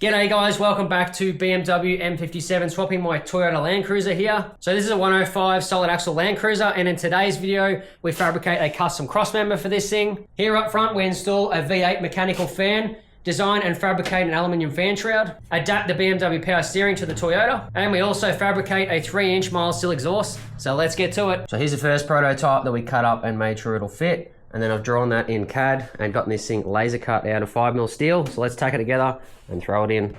G'day guys, welcome back to BMW M57, swapping my Toyota Land Cruiser here. So this is a 105 solid axle Land Cruiser, and in today's video, we fabricate a custom crossmember for this thing. Here up front, we install a V8 mechanical fan, design and fabricate an aluminium fan shroud, adapt the BMW power steering to the Toyota, and we also fabricate a 3-inch mild steel exhaust. So let's get to it. So here's the first prototype that we cut up and made sure it'll fit. And then I've drawn that in CAD and gotten this thing laser cut out of 5mm steel. So let's tack it together and throw it in.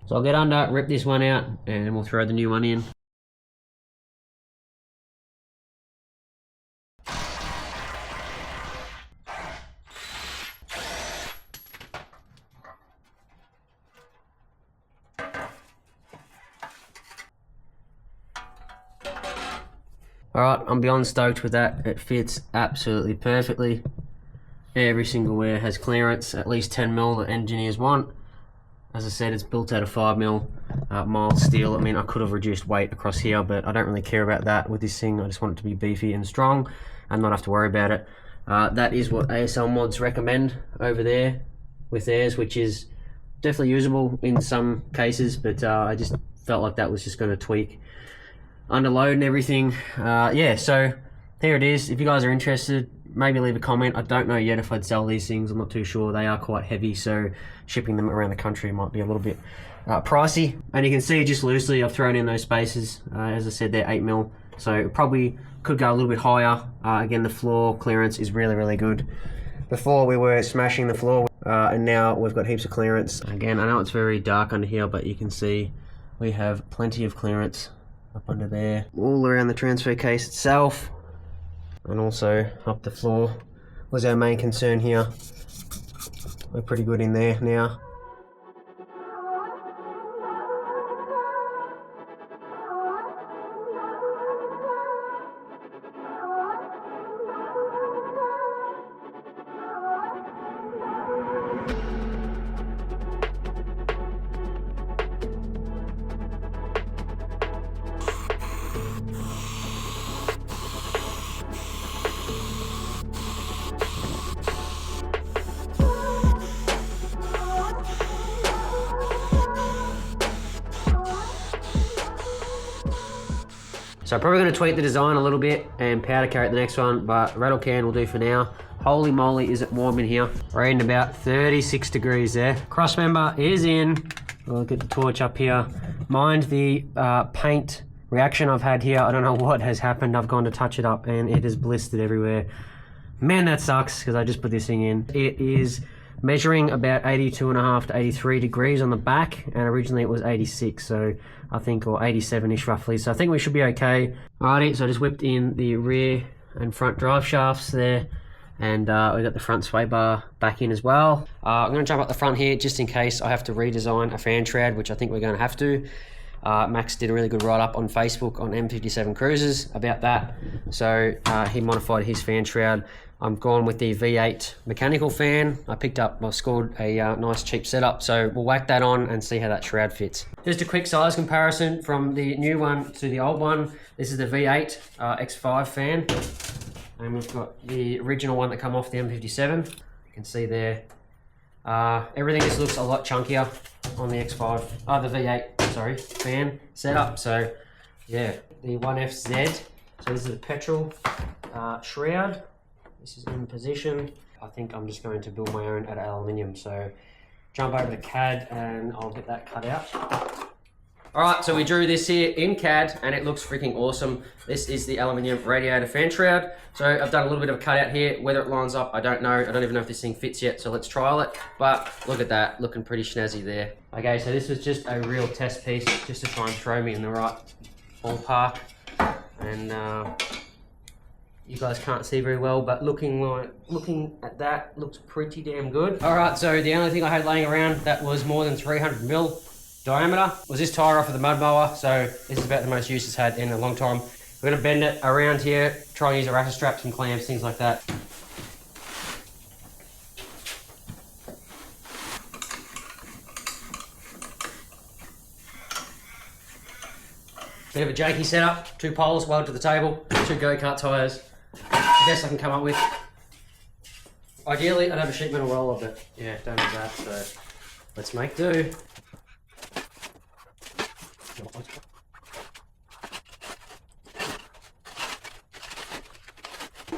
So I'll get under, rip this one out, and we'll throw the new one in. Alright, I'm beyond stoked with that. It fits absolutely perfectly. Every single wear has clearance, at least 10mm that engineers want. As I said, it's built out of 5mm mild steel. I mean, I could have reduced weight across here, but I don't really care about that with this thing. I just want it to be beefy and strong and not have to worry about it. That is what ASL MODS recommend over there with theirs, which is definitely usable in some cases, but I just felt like that was just going to tweak under load and everything. Yeah, so here it is. If you guys are interested, maybe leave a comment. I don't know yet if I'd sell these things. I'm not too sure. They are quite heavy, so shipping them around the country might be a little bit pricey. And you can see just loosely I've thrown in those spaces. As I said, they're 8mm, so probably could go a little bit higher. Again, the floor clearance is really good. Before we were smashing the floor, and now we've got heaps of clearance. Again, I know it's very dark under here, but you can see we have plenty of clearance up under there, all around the transfer case itself, and also up the floor was our main concern here. We're pretty good in there now. So I'm probably going to tweak the design a little bit and powder coat the next one, but rattle can will do for now. Holy moly, is it warm in here. We're in about 36 degrees there. Crossmember is in. I'll get the torch up here. Mind the paint reaction I've had here. I don't know what has happened. I've gone to touch it up and it is blistered everywhere. Man, that sucks because I just put this thing in. It is measuring about 82.5 to 83 degrees on the back, and originally it was 86, so I think, or 87-ish roughly, so I think we should be okay. Alrighty, so I just whipped in the rear and front drive shafts there, and we got the front sway bar back in as well. I'm going to jump up the front here just in case I have to redesign a fan shroud, which I think we're going to have to. Max did a really good write-up on Facebook on M57 Cruisers about that, so he modified his fan shroud. I'm gone with the V8 mechanical fan. I scored a nice cheap setup, so we'll whack that on and see how that shroud fits. Just a quick size comparison from the new one to the old one. This is the V8 X5 fan, and we've got the original one that come off the M57. You can see there. Everything just looks a lot chunkier on the X5, the V8, sorry, fan setup. So yeah, the 1FZ. So this is the petrol shroud. This is in position. I think I'm just going to build my own out of aluminium. So jump over to CAD and I'll get that cut out. All right, so we drew this here in CAD and it looks freaking awesome. This is the aluminium radiator fan shroud. So I've done a little bit of a cutout here. Whether it lines up, I don't know. I don't even know if this thing fits yet, so let's trial it. But look at that, looking pretty snazzy there. Okay, so this was just a real test piece just to try and throw me in the right ballpark. And you guys can't see very well, but looking at that looks pretty damn good. All right, so the only thing I had laying around that was more than 300mm diameter was this tire off of the mud mower. So this is about the most use it's had in a long time. We're gonna bend it around here, try and use a ratchet strap, some clamps, things like that. Bit of a janky setup, 2 poles welded to the table, 2 go-kart tyres. The best I can come up with. Ideally, I'd have a sheet metal roller, but yeah, don't have that, so let's make do.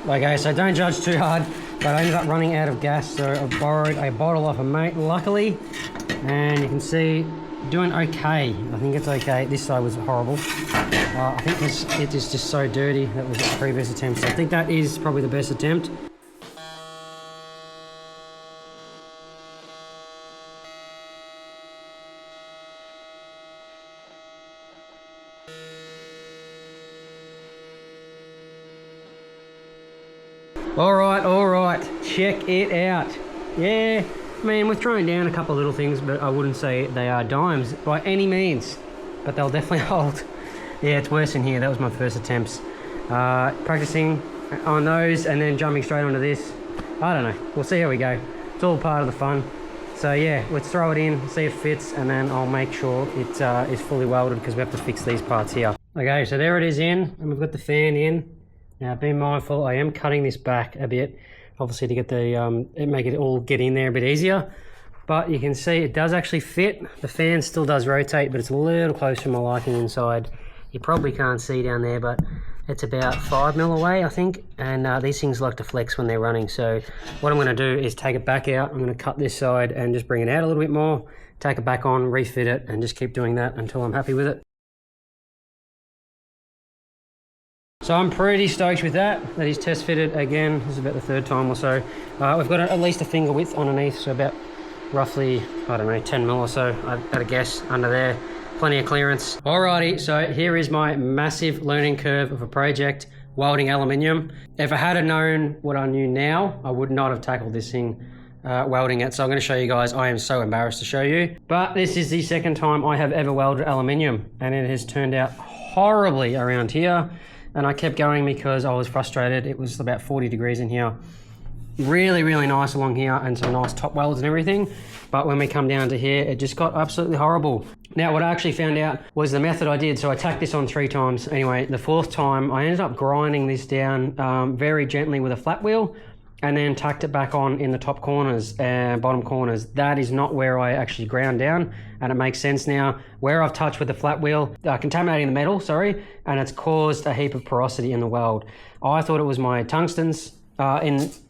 Okay, so don't judge too hard, but I ended up running out of gas, so I borrowed a bottle off a mate, luckily, and you can see, doing okay. I think it's okay. This side was horrible. I think it is just so dirty. That was the previous attempt, so I think that is probably the best attempt. All right, check it out. Yeah, man, we're throwing down a couple of little things, but I wouldn't say they are dimes by any means, but they'll definitely hold. Yeah, it's worse in here. That was my first attempts. Practicing on those and then jumping straight onto this. I don't know, we'll see how we go. It's all part of the fun. So yeah, let's throw it in, see if it fits, and then I'll make sure it is fully welded because we have to fix these parts here. Okay, so there it is in, and we've got the fan in. Now be mindful, I am cutting this back a bit, obviously to get the make it all get in there a bit easier. But you can see it does actually fit. The fan still does rotate, but it's a little close for my liking inside. You probably can't see down there, but it's about 5 mil away, I think. And these things like to flex when they're running. So what I'm going to do is take it back out. I'm going to cut this side and just bring it out a little bit more, take it back on, refit it, and just keep doing that until I'm happy with it. So I'm pretty stoked with that. That is test fitted again. This is about the 3rd time or so. We've got at least a finger width underneath, so about roughly, I don't know, 10 mil or so, I'd a guess, under there. Plenty of clearance. Alrighty, so here is my massive learning curve of a project, welding aluminium. If I had known what I knew now, I would not have tackled this thing, welding it. So I'm going to show you guys. I am so embarrassed to show you. But this is the 2nd time I have ever welded aluminium, and it has turned out horribly around here. And I kept going because I was frustrated. It was about 40 degrees in here. Really, really nice along here and some nice top welds and everything. But when we come down to here, it just got absolutely horrible. Now, what I actually found out was the method I did. So I tacked this on 3 times. Anyway, the 4th time, I ended up grinding this down very gently with a flat wheel and then tacked it back on in the top corners and bottom corners. That is not where I actually ground down, and it makes sense now. Where I've touched with the flat wheel, contaminating the metal, sorry, and it's caused a heap of porosity in the weld. I thought it was my tungstens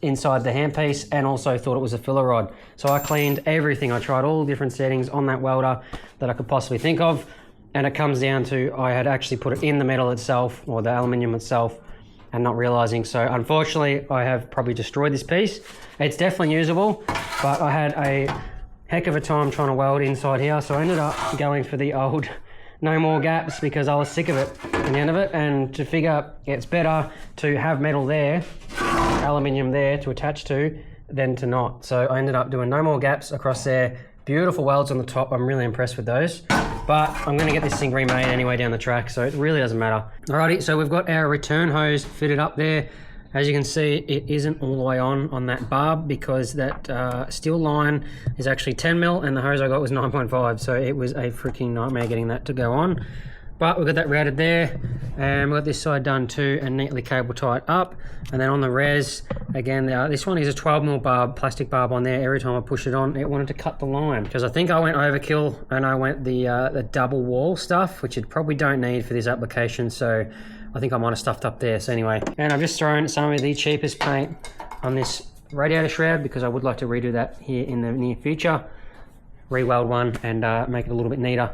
inside the handpiece, and also thought it was a filler rod. So I cleaned everything. I tried all different settings on that welder that I could possibly think of, and it comes down to I had actually put it in the metal itself, or the aluminium itself, and not realizing. So unfortunately, I have probably destroyed this piece. It's definitely usable, but I had a heck of a time trying to weld inside here. So I ended up going for the old no more gaps because I was sick of it in the end of it. And to figure it's better to have metal there, aluminium there to attach to, than to not. So I ended up doing no more gaps across there. Beautiful welds on the top. I'm really impressed with those. But I'm going to get this thing remade anyway down the track, so it really doesn't matter. Alrighty, so we've got our return hose fitted up there. As you can see, it isn't all the way on that barb because that steel line is actually 10 mil and the hose I got was 9.5, so it was a freaking nightmare getting that to go on. But we've got that routed there, and we've got this side done too and neatly cable tied up. And then on the res, again, this one is a 12 mil barb, plastic barb on there. Every time I push it on, it wanted to cut the line. Because I think I went overkill and I went the double wall stuff, which you probably don't need for this application. So I think I might have stuffed up there. So anyway, and I've just thrown some of the cheapest paint on this radiator shroud because I would like to redo that here in the near future. Re-weld one and make it a little bit neater.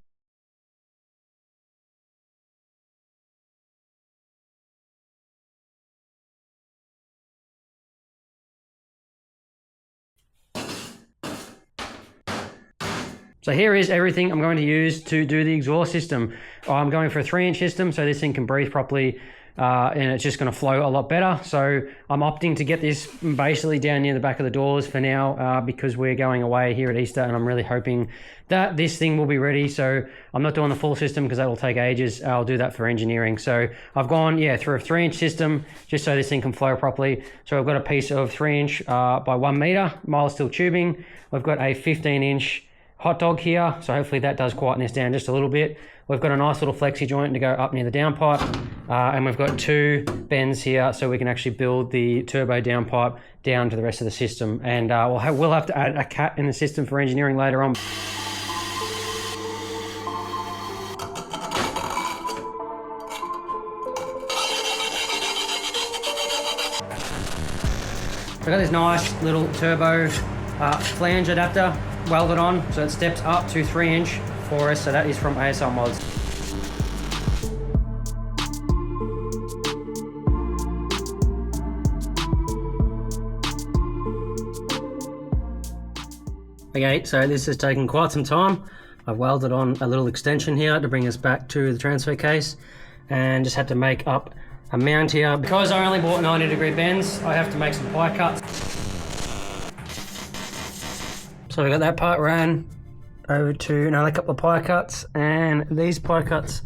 So here is everything I'm going to use to do the exhaust system. I'm going for a 3-inch system so this thing can breathe properly and it's just going to flow a lot better. So I'm opting to get this basically down near the back of the doors for now because we're going away here at Easter and I'm really hoping that this thing will be ready. So I'm not doing the full system because that will take ages. I'll do that for engineering. So I've gone, through a 3-inch system just so this thing can flow properly. So I've got a piece of 3-inch by 1 meter mild steel tubing. I've got a 15-inch hot dog here, so hopefully that does quieten this down just a little bit. We've got a nice little flexi joint to go up near the downpipe, and we've got 2 bends here so we can actually build the turbo downpipe down to the rest of the system. And we'll have to add a cat in the system for engineering later on. I've got this nice little turbo flange adapter welded on, so it steps up to 3" for us, so that is from ASL MODS. Okay, so this has taken quite some time. I've welded on a little extension here to bring us back to the transfer case, and just had to make up a mount here. Because I only bought 90-degree bends, I have to make some pie cuts. So we got that part ran over to another couple of pie cuts, and these pie cuts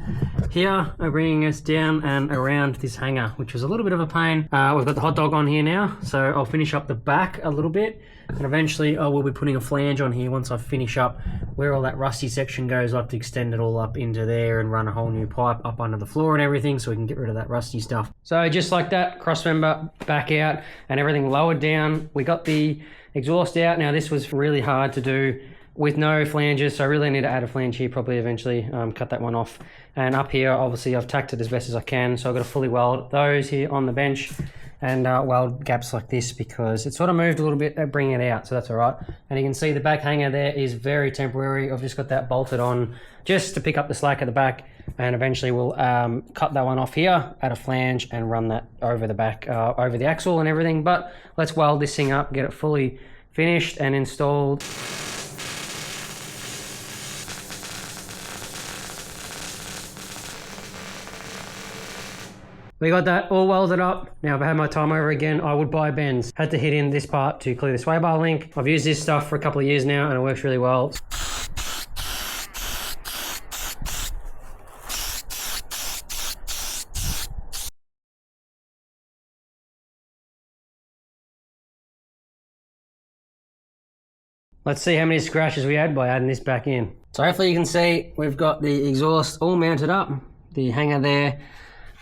here are bringing us down and around this hanger, which was a little bit of a pain. We've got the hot dog on here now, so I'll finish up the back a little bit, and eventually I will be putting a flange on here once I finish up where all that rusty section goes. I'll have to extend it all up into there and run a whole new pipe up under the floor and everything so we can get rid of that rusty stuff. So just like that, crossmember back out and everything lowered down. We got the exhaust out. Now this was really hard to do with no flanges, so I really need to add a flange here probably eventually, cut that one off. And up here, obviously I've tacked it as best as I can, so I've got to fully weld those here on the bench and weld gaps like this because it sort of moved a little bit, bringing it out, so that's all right. And you can see the back hanger there is very temporary. I've just got that bolted on just to pick up the slack at the back, and eventually we'll cut that one off here, add a flange and run that over the back, over the axle and everything. But let's weld this thing up, get it fully finished and installed. We got that all welded up. Now if I had my time over again, I would buy bends. Had to hit in this part to clear the sway bar link. I've used this stuff for a couple of years now and it works really well. Let's see how many scratches we had by adding this back in. So hopefully you can see we've got the exhaust all mounted up. The hanger there.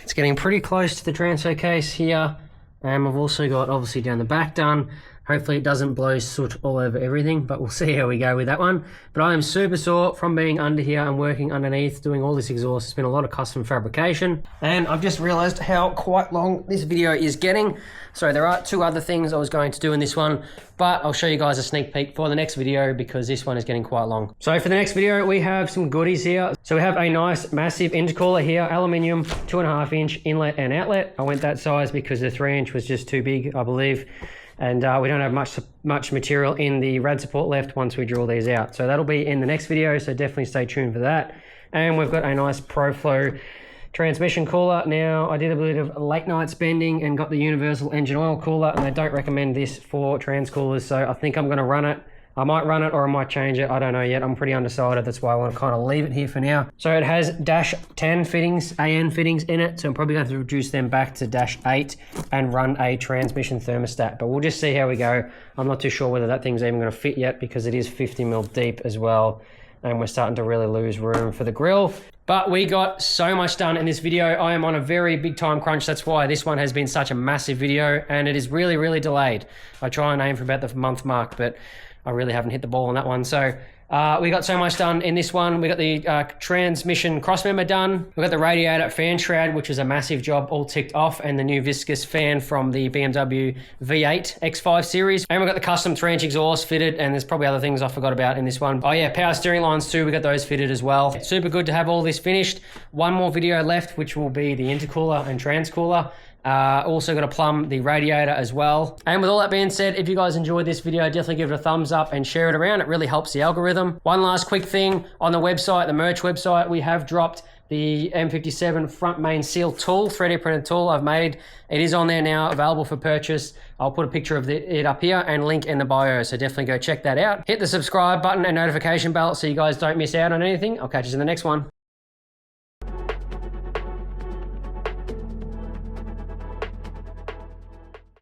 It's getting pretty close to the transfer case here, and we've also got obviously down the back done. Hopefully it doesn't blow soot all over everything, but we'll see how we go with that one. But I am super sore from being under here and working underneath, doing all this exhaust. It's been a lot of custom fabrication, and I've just realized how quite long this video is getting. So there are 2 other things I was going to do in this one, but I'll show you guys a sneak peek for the next video because this one is getting quite long. So for the next video, we have some goodies here. So we have a nice massive intercooler here, aluminium, 2.5" inlet and outlet. I went that size because the 3" was just too big, I believe. And we don't have much material in the rad support left once we drill these out. So that'll be in the next video, so definitely stay tuned for that. And we've got a nice ProFlow transmission cooler. Now, I did a bit of late night spending and got the universal engine oil cooler, and they don't recommend this for trans coolers, so I think I'm going to run it. I might run it or I might change it. I don't know yet. I'm pretty undecided. That's why I want to kind of leave it here for now. So it has -10 fittings, AN fittings in it. So I'm probably going to have to reduce them back to -8 and run a transmission thermostat. But we'll just see how we go. I'm not too sure whether that thing's even going to fit yet because it is 50mm deep as well. And we're starting to really lose room for the grill. But we got so much done in this video. I am on a very big time crunch. That's why this one has been such a massive video, and it is really, really delayed. I try and aim for about the month mark, but I really haven't hit the ball on that one. So we got so much done in this one. We got the transmission crossmember done. We got the radiator fan shroud, which is a massive job, all ticked off, and the new viscous fan from the BMW V8 X5 series. And we got the custom 3" exhaust fitted, and there's probably other things I forgot about in this one. Oh yeah, power steering lines too. We got those fitted as well. Super good to have all this finished. One more video left, which will be the intercooler and transcooler. Also got to plumb the radiator as well. And with all that being said, if you guys enjoyed this video, definitely give it a thumbs up and share it around. It really helps the algorithm. One last quick thing on the website, the merch website, we have dropped the M57 front main seal tool, 3D printed tool I've made. It is on there now, available for purchase. I'll put a picture of it up here and link in the bio, so definitely go check that out. Hit the subscribe button and notification bell so you guys don't miss out on anything. I'll catch you in the next one.